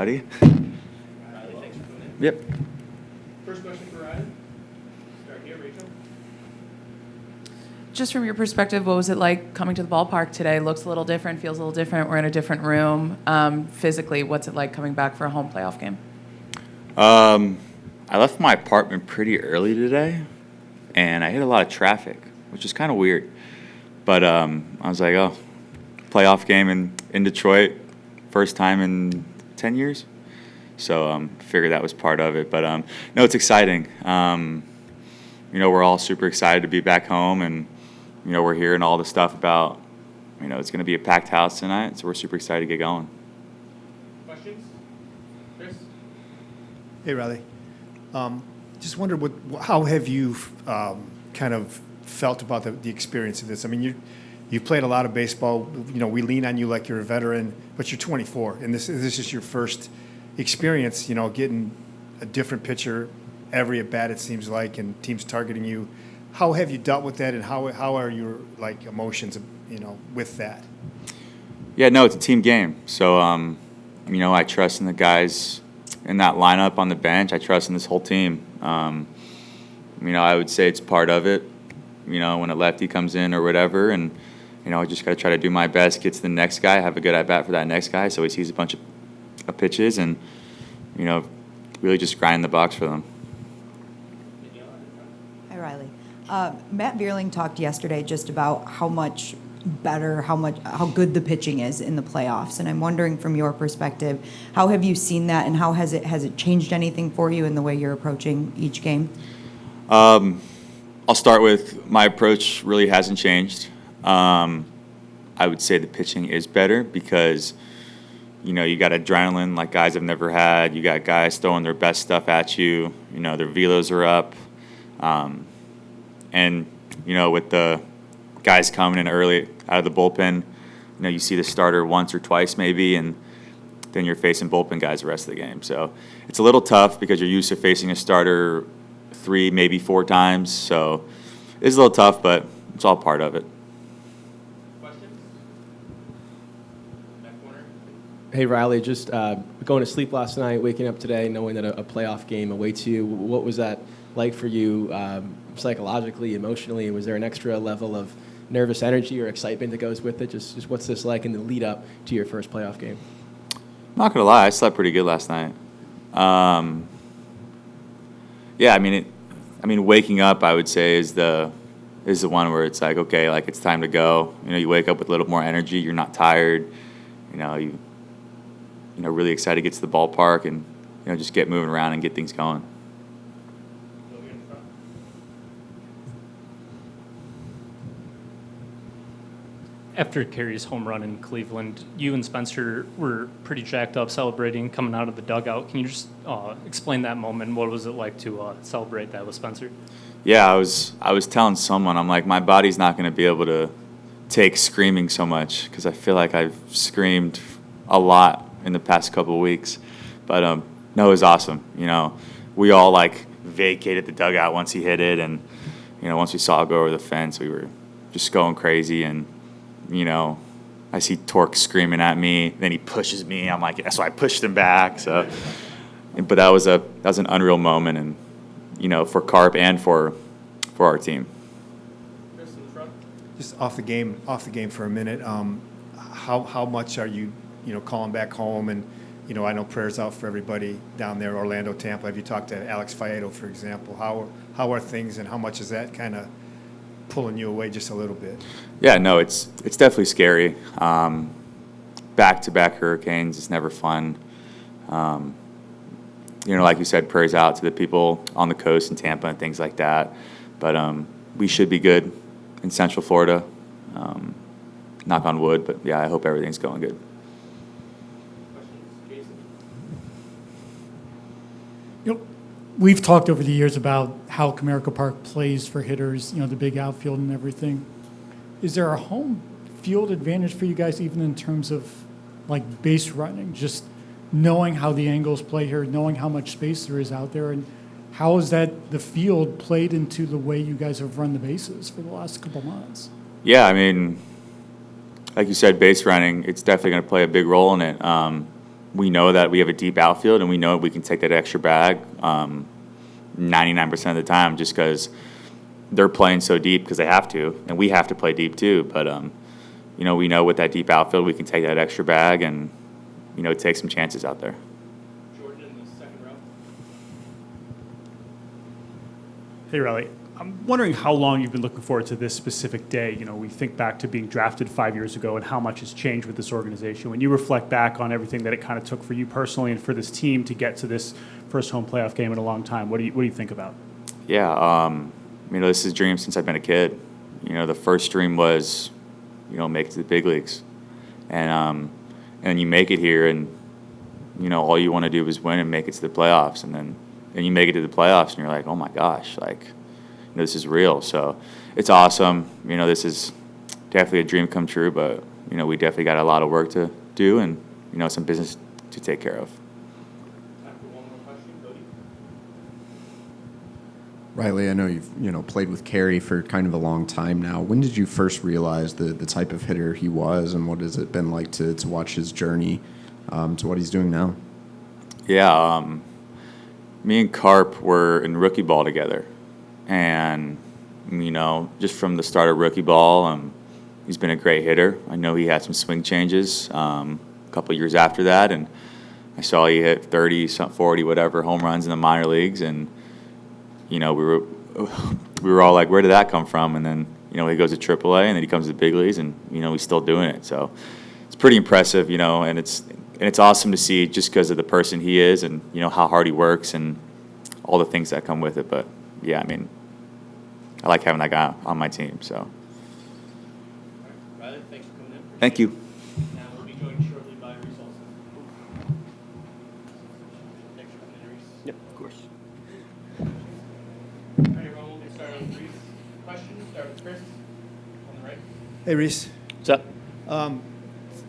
everybody. Riley, thanks for coming in. Yep. First question for Riley. Start here, Rachel. Just from your perspective, what was it like coming to the ballpark today? Looks a little different, feels a little different. We're in a different room. Physically, what's it like coming back for a home playoff game? I left my apartment pretty early today, and I hit a lot of traffic, which is kind of weird. But I was like, oh, playoff game in Detroit, first time in 10 years. So figured that was part of it. But no, it's exciting. We're all super excited to be back home, and we're hearing all the stuff about it's going to be a packed house tonight. So we're super excited to get going. Questions? Chris? Hey, Riley. Just wondered how have you kind of felt about the experience of this? I mean, you played a lot of baseball. We lean on you like you're a veteran, but you're 24, and this is your first experience. Getting a different pitcher every at bat, it seems like, and teams targeting you. How have you dealt with that, and how are your emotions, with that? Yeah, no, it's a team game. So I trust in the guys in that lineup on the bench. I trust in this whole team. I would say it's part of it. When a lefty comes in or whatever, and I just got to try to do my best, get to the next guy, have a good at bat for that next guy, so he sees a bunch of pitches, and really just grind the box for them. Hi, Riley. Matt Vierling talked yesterday just about how much better, how good the pitching is in the playoffs, and I'm wondering from your perspective, how have you seen that, and how has it changed anything for you in the way you're approaching each game? I'll start with my approach really hasn't changed. I would say the pitching is better because you got adrenaline like guys have never had. You got guys throwing their best stuff at you. Their velos are up. And with the guys coming in early out of the bullpen, you see the starter once or twice maybe, and then you're facing bullpen guys the rest of the game. So it's a little tough because you're used to facing a starter 3, maybe 4 times. So it's a little tough, but it's all part of it. Questions? Back corner. Hey, Riley, just going to sleep last night, waking up today, knowing that a playoff game awaits you. What was that like for you psychologically, emotionally? Was there an extra level of nervous energy or excitement that goes with it? Just what's this like in the lead up to your first playoff game? I'm not going to lie, I slept pretty good last night. Yeah, I mean, waking up, I would say, is the one where it's like, okay, like it's time to go. You wake up with a little more energy. You're not tired. You really excited to get to the ballpark and just get moving around and get things going. After Kerry's home run in Cleveland, you and Spencer were pretty jacked up celebrating coming out of the dugout. Can you just explain that moment? What was it like to celebrate that with Spencer? Yeah, I was telling someone, I'm like, my body's not going to be able to take screaming so much because I feel like I've screamed a lot in the past couple of weeks. But no, it was awesome. We all vacated the dugout once he hit it, and once we saw it go over the fence, we were just going crazy. And I see Torque screaming at me. Then he pushes me. I'm like, yeah, so I pushed him back. So, but that was an unreal moment, and for Carp and for our team. Chris in the front. Just off the game for a minute. How much are you calling back home? And I know prayers out for everybody down there, Orlando, Tampa. Have you talked to Alex Faedo, for example? How are things, and how much is that kind of pulling you away just a little bit? Yeah, no, it's definitely scary. Back-to-back hurricanes is never fun. Like you said, prayers out to the people on the coast in Tampa and things like that. But we should be good in Central Florida. Knock on wood, but yeah, I hope everything's going good. Questions? Jason? We've talked over the years about how Comerica Park plays for hitters, the big outfield and everything. Is there a home field advantage for you guys, even in terms of base running, just knowing how the angles play here, knowing how much space there is out there, and how is that the field played into the way you guys have run the bases for the last couple months? Yeah, like you said, base running, it's definitely going to play a big role in it. we know that we have a deep outfield, and we know we can take that extra bag 99% of the time, just because they're playing so deep because they have to, and we have to play deep too. But we know with that deep outfield, we can take that extra bag and take some chances out there. Jordan in the second row. Hey, Riley. I'm wondering how long you've been looking forward to this specific day. We think back to being drafted 5 years ago and how much has changed with this organization. When you reflect back on everything that it kind of took for you personally and for this team to get to this first home playoff game in a long time, what do you think about? Yeah, this is a dream since I've been a kid. The first dream was, make it to the big leagues, and you make it here, and all you want to do is win and make it to the playoffs, and then you make it to the playoffs, and you're like, oh my gosh, this is real. So it's awesome. This is definitely a dream come true, but we definitely got a lot of work to do, and some business to take care of. Time for one more question, Cody. Riley, I know you've played with Carrie for kind of a long time now. When did you first realize the type of hitter he was, and what has it been like to watch his journey to what he's doing now? Yeah, me and Carp were in rookie ball together, and just from the start of rookie ball, he's been a great hitter. I know he had some swing changes a couple of years after that, and I saw he hit 30, 40, whatever home runs in the minor leagues, and we were all like, where did that come from? And then he goes to AAA, and then he comes to the big leagues, and he's still doing it. So it's pretty impressive, and it's awesome to see just because of the person he is, and how hard he works and all the things that come with it. But yeah, I like having that guy on my team. So All right, Riley, thanks for coming in. thank you. Now we'll be joined shortly by Reese Olson. Thanks for coming in, Reese. Yep, of course. All right, everyone, we'll start with Reese. Questions? Start with Chris on the right. Hey, Reese. What's up?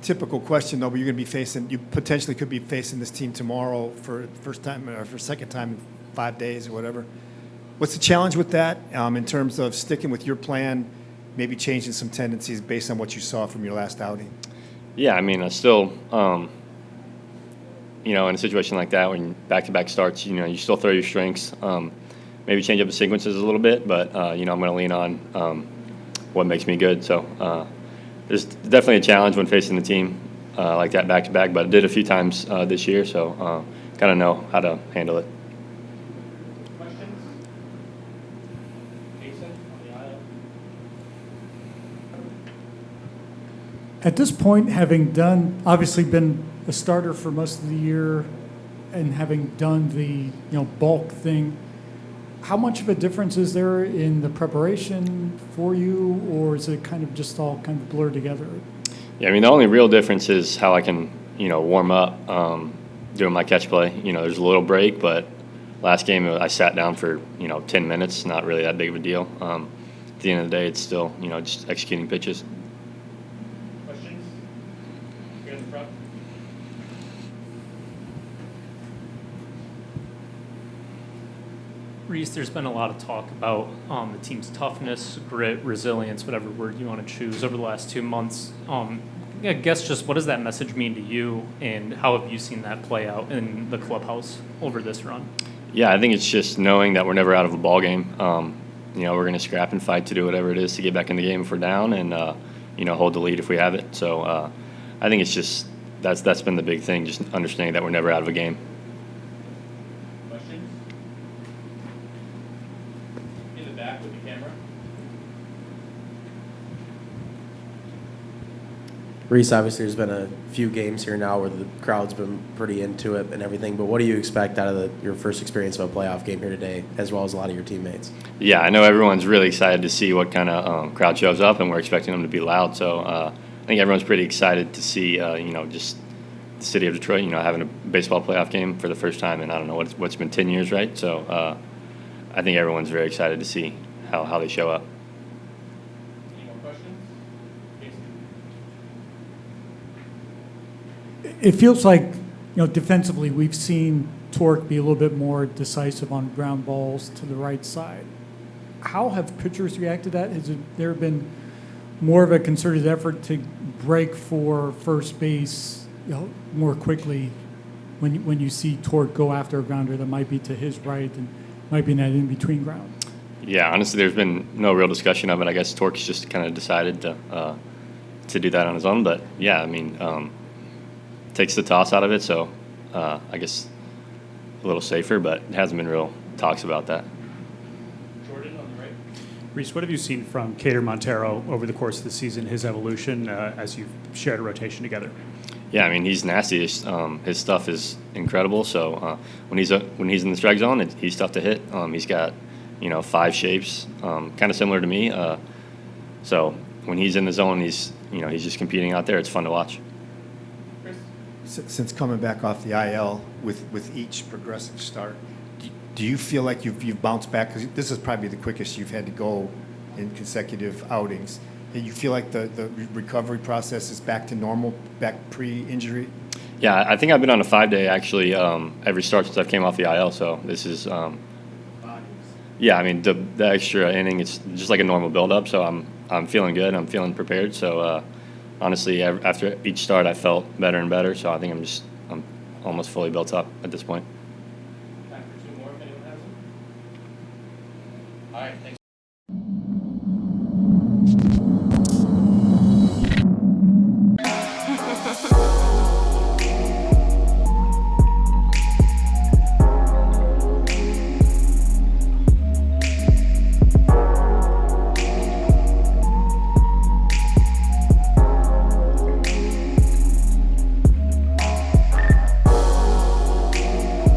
Typical question, though, but you potentially could be facing this team tomorrow for first time or for second time in 5 days or whatever. What's the challenge with that in terms of sticking with your plan, maybe changing some tendencies based on what you saw from your last outing? Yeah, I still, in a situation like that, when back-to-back starts, you still throw your strengths, maybe change up the sequences a little bit, but, I'm going to lean on what makes me good. So there's definitely a challenge when facing the team like that back-to-back, but I did a few times this year, so kind of know how to handle it. Questions? Jason on the aisle. At this point, having obviously been a starter for most of the year and having done the bulk thing, how much of a difference is there in the preparation for you, or is it kind of just all kind of blurred together? Yeah, the only real difference is how I can, warm up doing my catch play. There's a little break, but last game I sat down for, 10 minutes, not really that big of a deal. At the end of the day, it's still, just executing pitches. Questions? Here in the front. Reese, there's been a lot of talk about the team's toughness, grit, resilience, whatever word you want to choose, over the last 2 months. I guess just what does that message mean to you, and how have you seen that play out in the clubhouse over this run? Yeah, I think it's just knowing that we're never out of a ball game. We're going to scrap and fight to do whatever it is to get back in the game if we're down, and hold the lead if we have it. So I think it's just that's been the big thing, just understanding that we're never out of a game. Questions? In the back with the camera. Reese, obviously there's been a few games here now where the crowd's been pretty into it and everything, but what do you expect out of your first experience of a playoff game here today, as well as a lot of your teammates? Yeah, I know everyone's really excited to see what kind of crowd shows up, and we're expecting them to be loud. So I think everyone's pretty excited to see, just the city of Detroit, having a baseball playoff game for the first time in, I don't know, what's been 10 years, right? So I think everyone's very excited to see how they show up. Any more questions? Jason? It feels like, defensively, we've seen Torque be a little bit more decisive on ground balls to the right side. How have pitchers reacted to that? Has there been more of a concerted effort to break for first base, more quickly when you see Torque go after a grounder that might be to his right and might be in that in-between ground? Yeah, honestly, there's been no real discussion of it. I guess Torque's just kind of decided to do that on his own. But yeah, I mean, takes the toss out of it, so I guess a little safer. But it hasn't been real talks about that. Jordan on the right. Reese, what have you seen from Cater Montero over the course of the season, his evolution as you've shared a rotation together? Yeah, I mean, he's nasty. His stuff is incredible. So when he's in the strike zone, he's tough to hit. He's got 5 shapes, kind of similar to me. So when he's in the zone, he's just competing out there. It's fun to watch. Chris. Since coming back off the IL with each progressive start, do you feel like you've bounced back? Because this is probably the quickest you've had to go in consecutive outings. And you feel like the recovery process is back to normal, back pre-injury? Yeah, I think I've been on a 5-day actually every start since I came off the IL. So this is, yeah, I mean the extra inning, it's just like a normal build-up. So I'm feeling good. I'm feeling prepared. So honestly, after each start, I felt better and better. So I think I'm almost fully built up at this point. Time for 2 more if anyone has them. All right, thanks.